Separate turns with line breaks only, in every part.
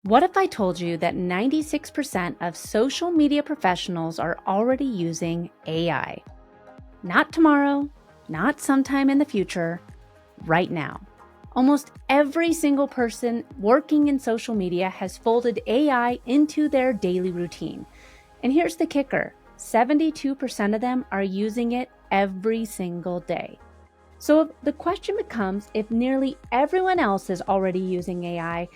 What if I told you that 96% of social media professionals are already using AI? Not tomorrow, not sometime in the future, right now. Almost every single person working in social media has folded AI into their daily routine. And here's the kicker: 72% of them are using it every single day. So the question becomes, if nearly everyone else is already using AI,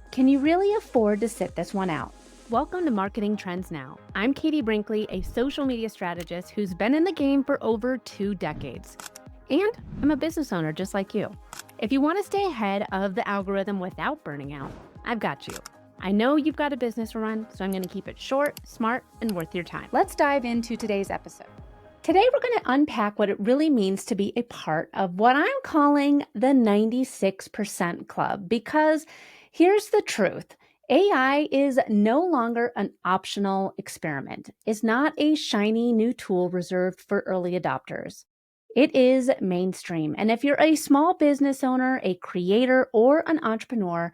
can you really afford to sit this one out? Welcome to Marketing Trends Now. I'm Katie Brinkley, a social media strategist who's been in the game for over 2 decades. And I'm a business owner just like you. If you want to stay ahead of the algorithm without burning out, I've got you. I know you've got a business to run, so I'm going to keep it short, smart, and worth your time. Let's dive into today's episode. Today, we're going to unpack what it really means to be a part of what I'm calling the 96% club, because here's the truth. AI is no longer an optional experiment. It's not a shiny new tool reserved for early adopters. It is mainstream. And if you're a small business owner, a creator, or an entrepreneur,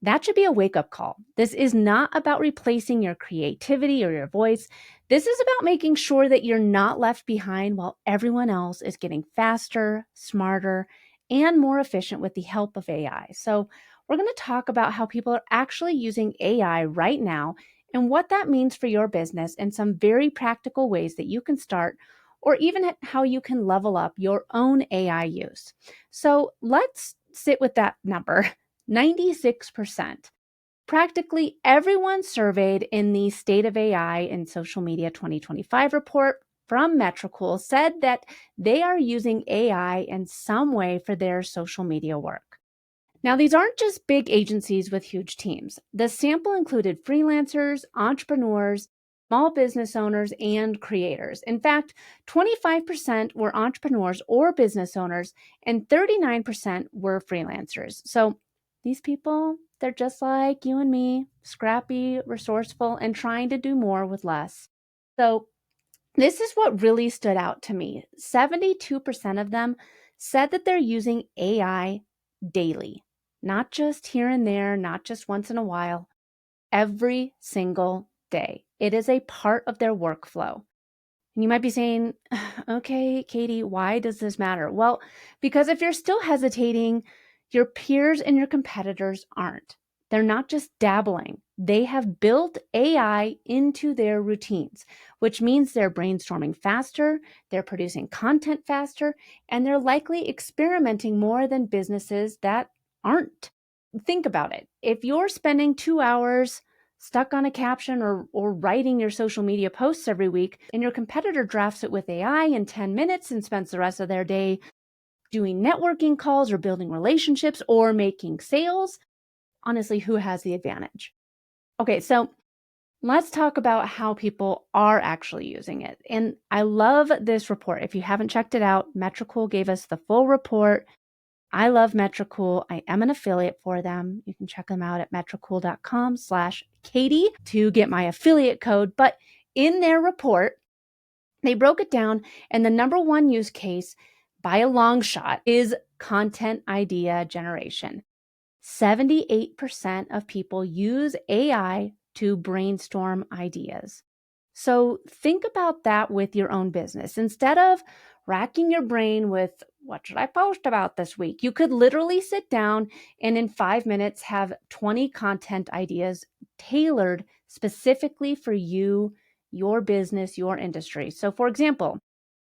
that should be a wake-up call. This is not about replacing your creativity or your voice. This is about making sure that you're not left behind while everyone else is getting faster, smarter, and more efficient with the help of AI. So we're going to talk about how people are actually using AI right now and what that means for your business and some very practical ways that you can start, or even how you can level up your own AI use. So let's sit with that number. 96%. Practically everyone surveyed in the State of AI in Social Media 2025 report from Metricool said that they are using AI in some way for their social media work. Now, these aren't just big agencies with huge teams. The sample included freelancers, entrepreneurs, small business owners, and creators. In fact, 25% were entrepreneurs or business owners, and 39% were freelancers. So these people, they're just like you and me, scrappy, resourceful, and trying to do more with less. So this is what really stood out to me. 72% of them said that they're using AI daily, not just here and there, not just once in a while, every single day. It is a part of their workflow. And you might be saying, okay, Katie, why does this matter? Well, because if you're still hesitating, your peers and your competitors aren't. They're not just dabbling. They have built AI into their routines, which means they're brainstorming faster, they're producing content faster, and they're likely experimenting more than businesses that aren't. Think about it. If you're spending 2 hours stuck on a caption or writing your social media posts every week, and your competitor drafts it with AI in 10 minutes and spends the rest of their day doing networking calls or building relationships or making sales, honestly, who has the advantage? Okay, so let's talk about how people are actually using it. And I love this report. If you haven't checked it out, Metricool gave us the full report. I love Metricool. I am an affiliate for them. You can check them out at metricool.com/Katie to get my affiliate code. But in their report, they broke it down, and the number one use case by a long shot is content idea generation. 78% of people use AI to brainstorm ideas. So think about that with your own business. Instead of racking your brain with what should I post about this week, you could literally sit down and in 5 minutes have 20 content ideas tailored specifically for you, your business, your industry. So for example,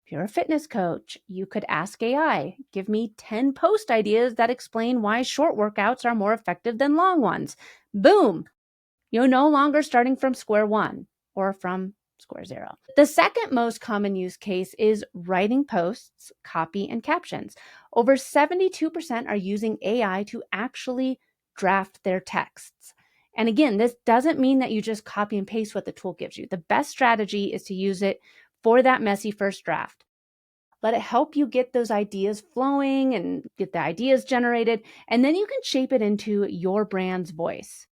if you're a fitness coach, you could ask AI, give me 10 post ideas that explain why short workouts are more effective than long ones. Boom. You're no longer starting from square one or from square zero. The second most common use case is writing posts, copy, and captions. Over 72% are using AI to actually draft their texts. And again, this doesn't mean that you just copy and paste what the tool gives you. The best strategy is to use it for that messy first draft. Let it help you get those ideas flowing and get the ideas generated, and then you can shape it into your brand's voice.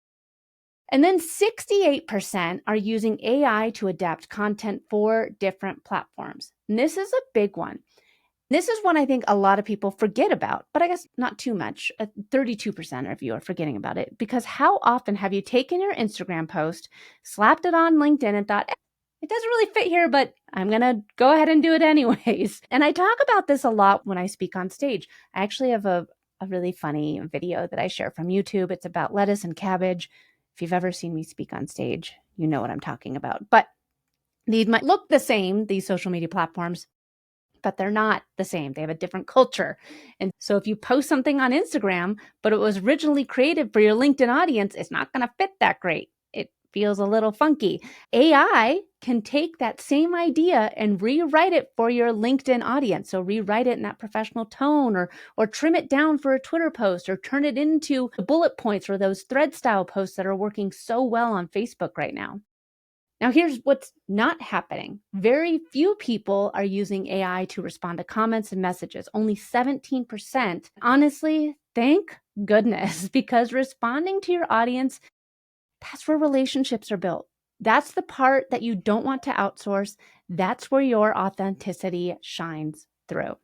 And then 68% are using AI to adapt content for different platforms. And this is a big one. This is one I think a lot of people forget about, but I guess not too much. 32% of you are forgetting about it, because how often have you taken your Instagram post, slapped it on LinkedIn and thought, it doesn't really fit here, but I'm going to go ahead and do it anyways. And I talk about this a lot when I speak on stage. I actually have a really funny video that I share from YouTube. It's about lettuce and cabbage. If you've ever seen me speak on stage, you know what I'm talking about. But these might look the same, these social media platforms, but they're not the same. They have a different culture. And so if you post something on Instagram, but it was originally created for your LinkedIn audience, it's not going to fit that great. It feels a little funky. AI can take that same idea and rewrite it for your LinkedIn audience. So rewrite it in that professional tone, or trim it down for a Twitter post, or turn it into the bullet points or those thread style posts that are working so well on Facebook right now. Now, here's what's not happening. Very few people are using AI to respond to comments and messages, only 17%. Honestly, thank goodness, because responding to your audience, that's where relationships are built. That's the part that you don't want to outsource. That's where your authenticity shines through.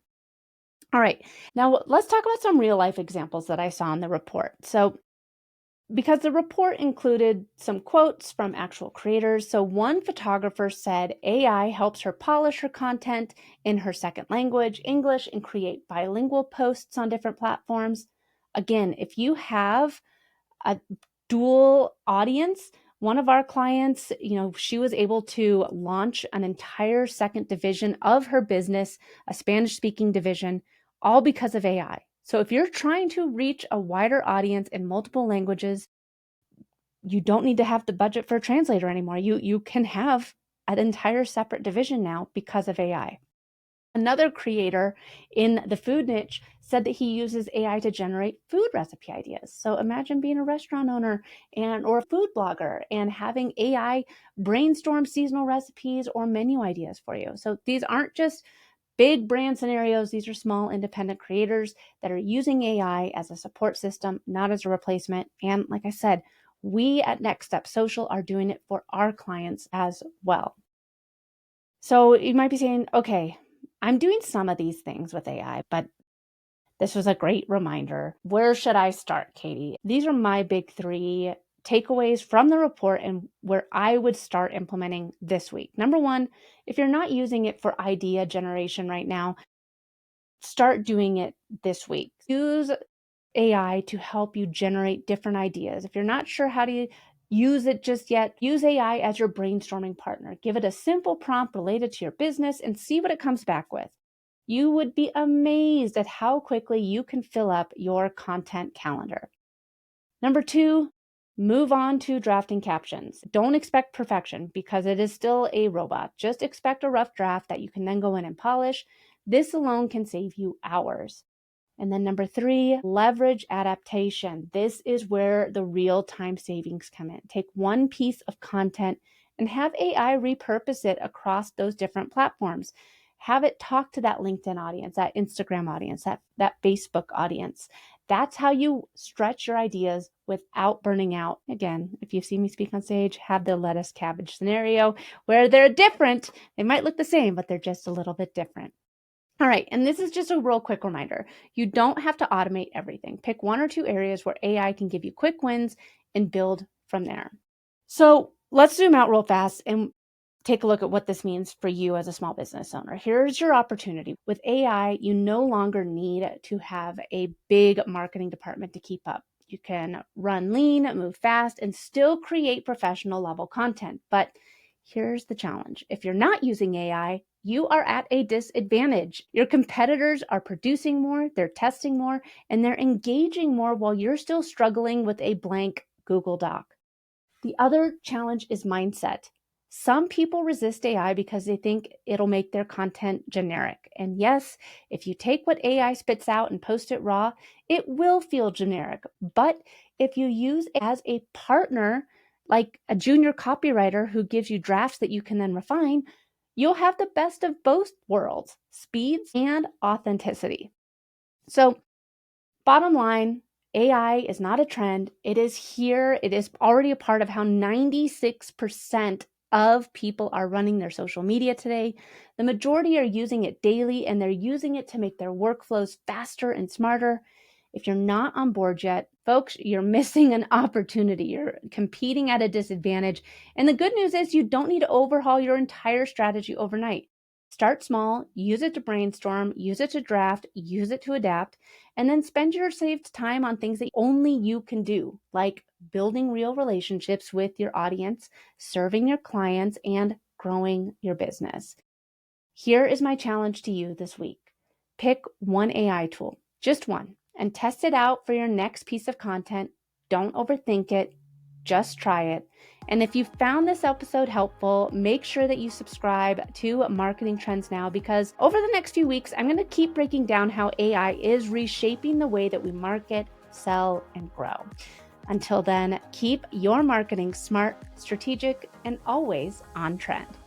All right, now let's talk about some real life examples that I saw in the report. So because the report included some quotes from actual creators. So one photographer said AI helps her polish her content in her second language, English, and create bilingual posts on different platforms. Again, if you have a dual audience, one of our clients, she was able to launch an entire second division of her business, a Spanish-speaking division, all because of AI. So if you're trying to reach a wider audience in multiple languages, you don't need to have the budget for a translator anymore. You can have an entire separate division now because of AI. Another creator in the food niche said that he uses AI to generate food recipe ideas. So imagine being a restaurant owner or a food blogger and having AI brainstorm seasonal recipes or menu ideas for you. So these aren't just big brand scenarios. These are small independent creators that are using AI as a support system, not as a replacement. And like I said, we at Next Step Social are doing it for our clients as well. So you might be saying, okay, I'm doing some of these things with AI, but this was a great reminder. Where should I start, Katie? These are my big 3 takeaways from the report and where I would start implementing this week. Number 1, if you're not using it for idea generation right now, start doing it this week. Use AI to help you generate different ideas. If you're not sure how to use it just yet, use AI as your brainstorming partner. Give it a simple prompt related to your business and see what it comes back with. You would be amazed at how quickly you can fill up your content calendar. Number 2, move on to drafting captions. Don't expect perfection because it is still a robot. Just expect a rough draft that you can then go in and polish. This alone can save you hours. And then number 3, leverage adaptation. This is where the real time savings come in. Take one piece of content and have AI repurpose it across those different platforms. Have it talk to that LinkedIn audience, that Instagram audience, that Facebook audience. That's how you stretch your ideas without burning out. Again, if you see me speak on stage, have the lettuce cabbage scenario where they're different. They might look the same, but they're just a little bit different. All right, and this is just a real quick reminder. You don't have to automate everything. Pick 1 or 2 areas where AI can give you quick wins and build from there. So let's zoom out real fast and take a look at what this means for you as a small business owner. Here's your opportunity. With AI, you no longer need to have a big marketing department to keep up. You can run lean, move fast, and still create professional level content. But here's the challenge. If you're not using AI, you are at a disadvantage. Your competitors are producing more, they're testing more, and they're engaging more while you're still struggling with a blank Google Doc. The other challenge is mindset. Some people resist AI because they think it'll make their content generic. And yes, if you take what AI spits out and post it raw, it will feel generic. But if you use it as a partner, like a junior copywriter who gives you drafts that you can then refine, you'll have the best of both worlds, speeds and authenticity. So, bottom line, AI is not a trend. It is here. It is already a part of how 96% of people are running their social media today. The majority are using it daily, and they're using it to make their workflows faster and smarter. If you're not on board yet, folks, you're missing an opportunity. You're competing at a disadvantage. And the good news is you don't need to overhaul your entire strategy overnight. Start small, use it to brainstorm, use it to draft, use it to adapt, and then spend your saved time on things that only you can do, like building real relationships with your audience, serving your clients, and growing your business. Here is my challenge to you this week. Pick one AI tool, just one, and test it out for your next piece of content. Don't overthink it, just try it. And if you found this episode helpful, make sure that you subscribe to Marketing Trends Now, because over the next few weeks, I'm going to keep breaking down how AI is reshaping the way that we market, sell, and grow. Until then, keep your marketing smart, strategic, and always on trend.